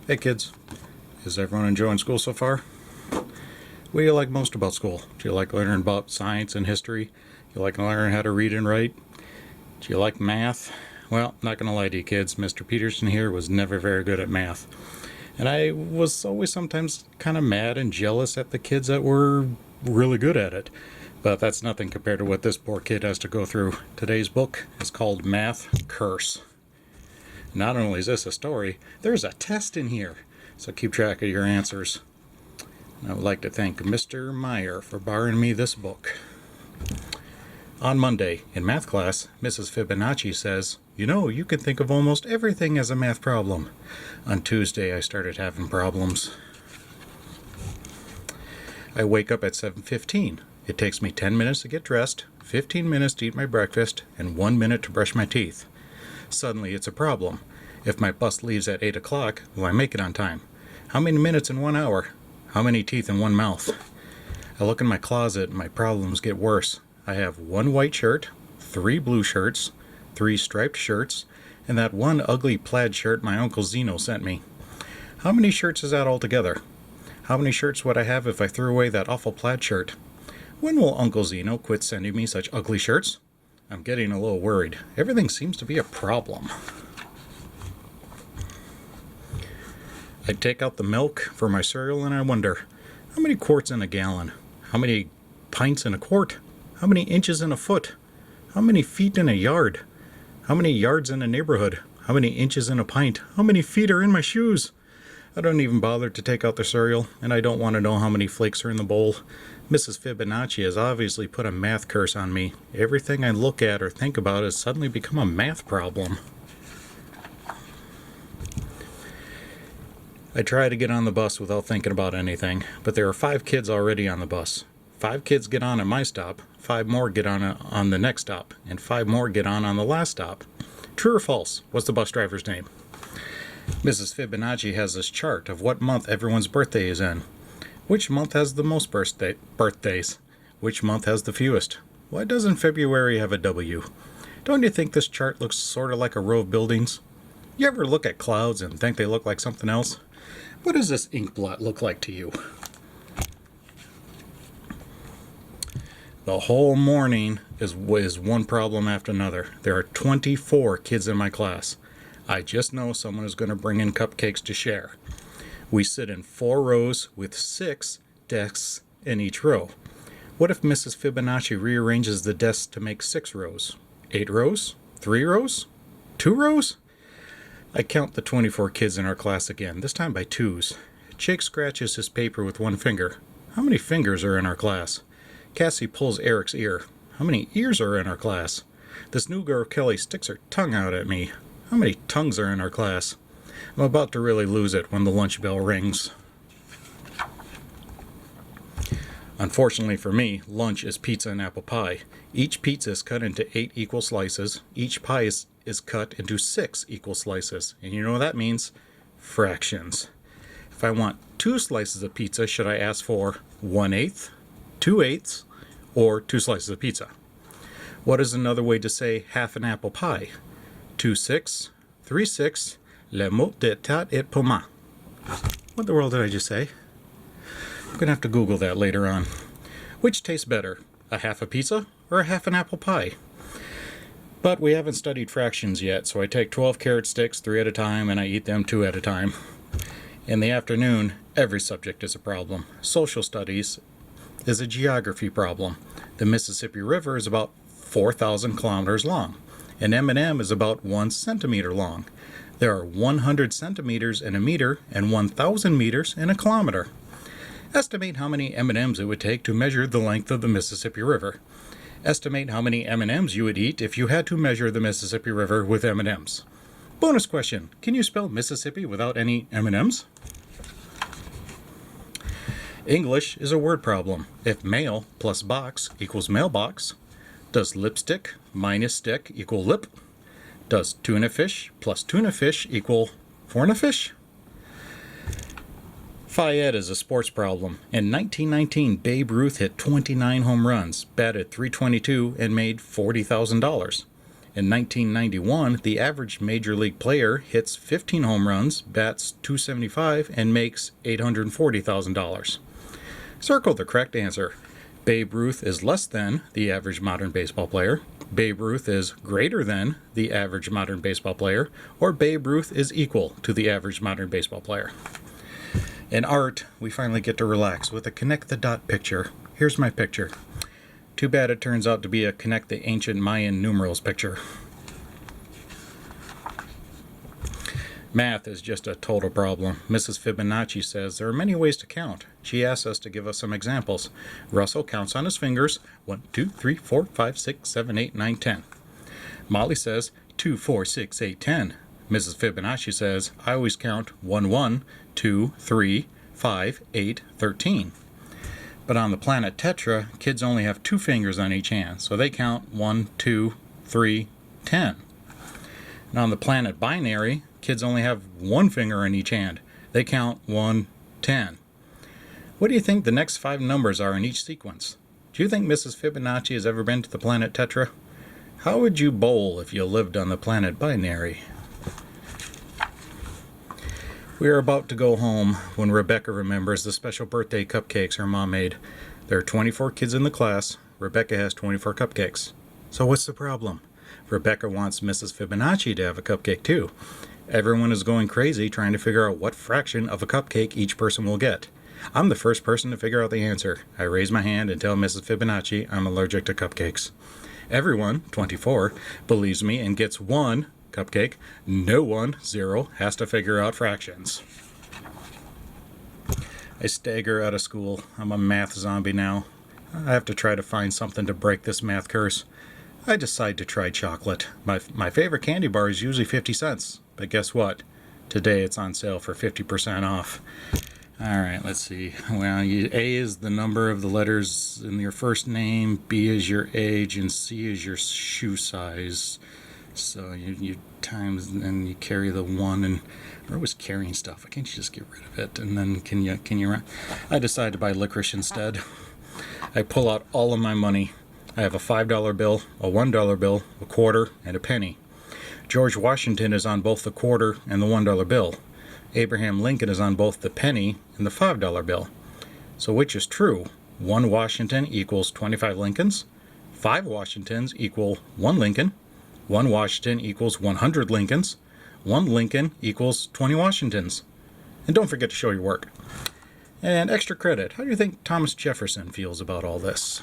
Hey kids, is everyone enjoying school so far? What do you like most about school? Do you like learning about science and history? You like learning how to read and write? Do you like math? Well, not gonna lie to you kids, Mr. Peterson here was never very good at math. And I was always sometimes kind of mad and jealous at the kids that were really good at it. But that's nothing compared to what this poor kid has to go through. Today's book is called Math Curse. Not only is this a story, there's a test in here, so keep track of your answers. And I would like to thank Mr. Meyer for borrowing me this book. On Monday, in math class, Mrs. Fibonacci says, you can think of almost everything as a math problem. On Tuesday, I started having problems. I wake up at 7:15. It takes me 10 minutes to get dressed, 15 minutes to eat my breakfast, and 1 minute to brush my teeth. Suddenly it's a problem. If my bus leaves at 8 o'clock, will I make it on time? How many minutes in 1 hour? How many teeth in one mouth? I look in my closet and my problems get worse. I have 1 white shirt, 3 blue shirts, 3 striped shirts, and that 1 ugly plaid shirt my Uncle Zeno sent me. How many shirts is that altogether? How many shirts would I have if I threw away that awful plaid shirt? When will Uncle Zeno quit sending me such ugly shirts? I'm getting a little worried. Everything seems to be a problem. I take out the milk for my cereal and I wonder, how many quarts in a gallon? How many pints in a quart? How many inches in a foot? How many feet in a yard? How many yards in a neighborhood? How many inches in a pint? How many feet are in my shoes? I don't even bother to take out the cereal, and I don't want to know how many flakes are in the bowl. Mrs. Fibonacci has obviously put a math curse on me. Everything I look at or think about has suddenly become a math problem. I try to get on the bus without thinking about anything, but there are 5 kids already on the bus. 5 kids get on at my stop, 5 more get on the next stop, and 5 more get on the last stop. True or false? What's the bus driver's name? Mrs. Fibonacci has this chart of what month everyone's birthday is in. Which month has the most birthdays? Which month has the fewest? Why doesn't February have a W? Don't you think this chart looks sort of like a row of buildings? You ever look at clouds and think they look like something else? What does this ink blot look like to you? The whole morning is one problem after another. There are 24 kids in my class. I just know someone is going to bring in cupcakes to share. We sit in 4 rows with 6 desks in each row. What if Mrs. Fibonacci rearranges the desks to make 6 rows? 8 rows? 3 rows? 2 rows? I count the 24 kids in our class again, this time by 2s. Jake scratches his paper with 1 finger. How many fingers are in our class? Cassie pulls Eric's ear. How many ears are in our class? This new girl Kelly sticks her tongue out at me. How many tongues are in our class? I'm about to really lose it when the lunch bell rings. Unfortunately for me, lunch is pizza and apple pie. Each pizza is cut into 8 equal slices. Each pie is cut into 6 equal slices. And you know what that means? Fractions. If I want 2 slices of pizza, should I ask for 1/8, 2/8, or 2 slices of pizza? What is another way to say half an apple pie? 2/6, 3/6, le mot d'état et pour moi. What in the world did I just say? I'm going to have to Google that later on. Which tastes better, a half a pizza or a half an apple pie? But we haven't studied fractions yet, so I take 12 carrot sticks 3 at a time and I eat them 2 at a time. In the afternoon, every subject is a problem. Social studies is a geography problem. The Mississippi River is about 4,000 kilometers long. An M&M is about 1 centimeter long. There are 100 centimeters in a meter and 1,000 meters in a kilometer. Estimate how many M&Ms it would take to measure the length of the Mississippi River. Estimate how many M&Ms you would eat if you had to measure the Mississippi River with M&Ms. Bonus question, can you spell Mississippi without any M&Ms? English is a word problem. If mail plus box equals mailbox, does lipstick minus stick equal lip? Does tuna fish plus tuna fish equal forna fish? Phi-Ed is a sports problem. In 1919, Babe Ruth hit 29 home runs, batted .322, and made $40,000. In 1991, the average major league player hits 15 home runs, bats .275, and makes $840,000. Circle the correct answer. Babe Ruth is less than the average modern baseball player, Babe Ruth is greater than the average modern baseball player, or Babe Ruth is equal to the average modern baseball player. In art, we finally get to relax with a connect the dot picture. Here's my picture. Too bad it turns out to be a connect the ancient Mayan numerals picture. Math is just a total problem. Mrs. Fibonacci says there are many ways to count. She asks us to give us some examples. Russell counts on his fingers 1, 2, 3, 4, 5, 6, 7, 8, 9, 10. Molly says 2, 4, 6, 8, 10. Mrs. Fibonacci says I always count 1, 1, 2, 3, 5, 8, 13. But on the planet Tetra, kids only have 2 fingers on each hand, so they count 1, 2, 3, 10. And on the planet Binary, kids only have 1 finger in each hand. They count 1, 10. What do you think the next 5 numbers are in each sequence? Do you think Mrs. Fibonacci has ever been to the planet Tetra? How would you bowl if you lived on the planet Binary? We are about to go home when Rebecca remembers the special birthday cupcakes her mom made. There are 24 kids in the class. Rebecca has 24 cupcakes. So what's the problem? Rebecca wants Mrs. Fibonacci to have a cupcake too. Everyone is going crazy trying to figure out what fraction of a cupcake each person will get. I'm the first person to figure out the answer. I raise my hand and tell Mrs. Fibonacci I'm allergic to cupcakes. Everyone, 24, believes me and gets 1 cupcake. No one, 0, has to figure out fractions. I stagger out of school. I'm a math zombie now. I have to try to find something to break this math curse. I decide to try chocolate. My favorite candy bar is usually 50 cents. But guess what? Today it's on sale for 50% off. Alright, let's see. Well, A is the number of the letters in your first name, B is your age, and C is your shoe size. So you times, and you carry the 1, and we're always carrying stuff. Why can't you just get rid of it? And then can you I decide to buy licorice instead. I pull out all of my money. I have a $5 bill, a $1 bill, a quarter, and a penny. George Washington is on both the quarter and the $1 bill. Abraham Lincoln is on both the penny and the $5 bill. So which is true? 1 Washington equals 25 Lincolns. 5 Washingtons equal 1 Lincoln. 1 Washington equals 100 Lincolns. 1 Lincoln equals 20 Washingtons. And don't forget to show your work. And extra credit. How do you think Thomas Jefferson feels about all this?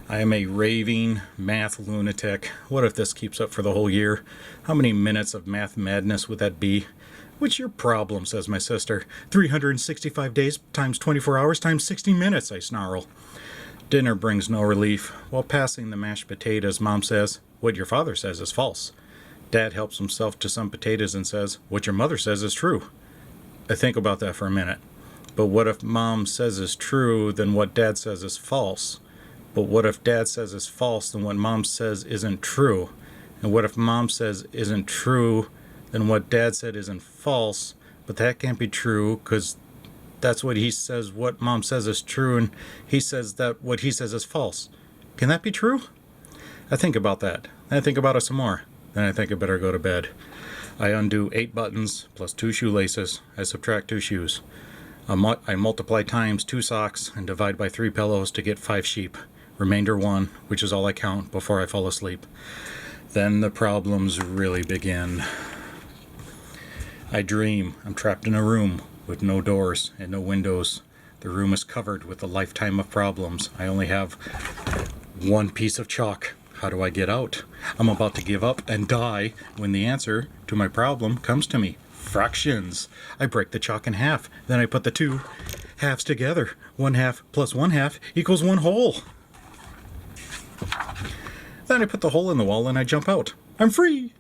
I am a raving math lunatic. What if this keeps up for the whole year? How many minutes of math madness would that be? What's your problem, says my sister. 365 days times 24 hours times 60 minutes, I snarl. Dinner brings no relief. While passing the mashed potatoes, Mom says, what your father says is false. Dad helps himself to some potatoes and says, what your mother says is true. I think about that for a minute. But what if Mom says is true, then what Dad says is false? But what if Dad says is false, then what Mom says isn't true? And what if Mom says isn't true, then what Dad said isn't false? But that can't be true, because that's what he says, what Mom says is true, and he says that what he says is false. Can that be true? I think about that. I think about it some more. Then I think I better go to bed. I undo 8 buttons plus 2 shoelaces. I subtract 2 shoes. I multiply times 2 socks and divide by 3 pillows to get 5 sheep. Remainder 1, which is all I count before I fall asleep. Then the problems really begin. I dream I'm trapped in a room with no doors and no windows. The room is covered with a lifetime of problems. I only have 1 piece of chalk. How do I get out? I'm about to give up and die when the answer to my problem comes to me. Fractions. I break the chalk in half. Then I put the 2 halves together. 1 half plus 1 half equals 1 whole. Then I put the hole in the wall and I jump out. I'm free!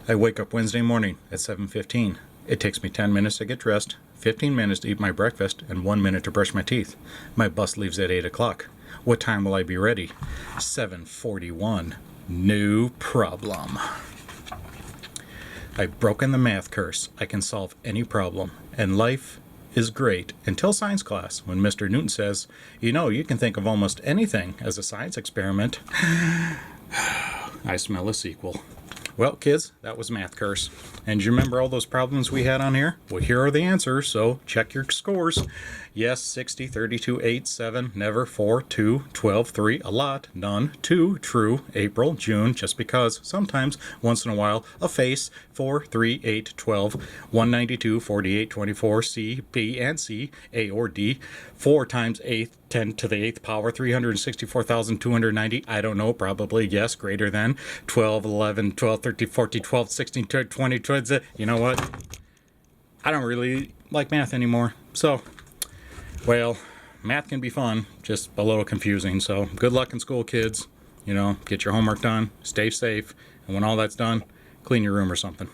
I wake up Wednesday morning at 7:15. It takes me 10 minutes to get dressed, 15 minutes to eat my breakfast, and 1 minute to brush my teeth. My bus leaves at 8 o'clock. What time will I be ready? 7:41. No problem. I've broken the math curse. I can solve any problem. And life is great until science class, when Mr. Newton says, you know, you can think of almost anything as a science experiment. I smell a sequel. Well, kids, that was Math Curse. And do you remember all those problems we had on here? Well, here are the answers, so check your scores. Yes, 60, 32, 8, 7, never, 4, 2, 12, 3, a lot, none, 2, true, April, June, just because, sometimes, once in a while, a face, 4, 3, 8, 12, 192, 48, 24, C, B, and C, A or D, 4 times 8, 10 to the 8th power, 364,290, I don't know, probably, yes, greater than, 12, 11, 12, 13, 14, 12, 16, 20, 20, you know what? I don't really like math anymore, so, well, math can be fun, just a little confusing, so good luck in school, kids. You know, get your homework done, stay safe, and when all that's done, clean your room or something.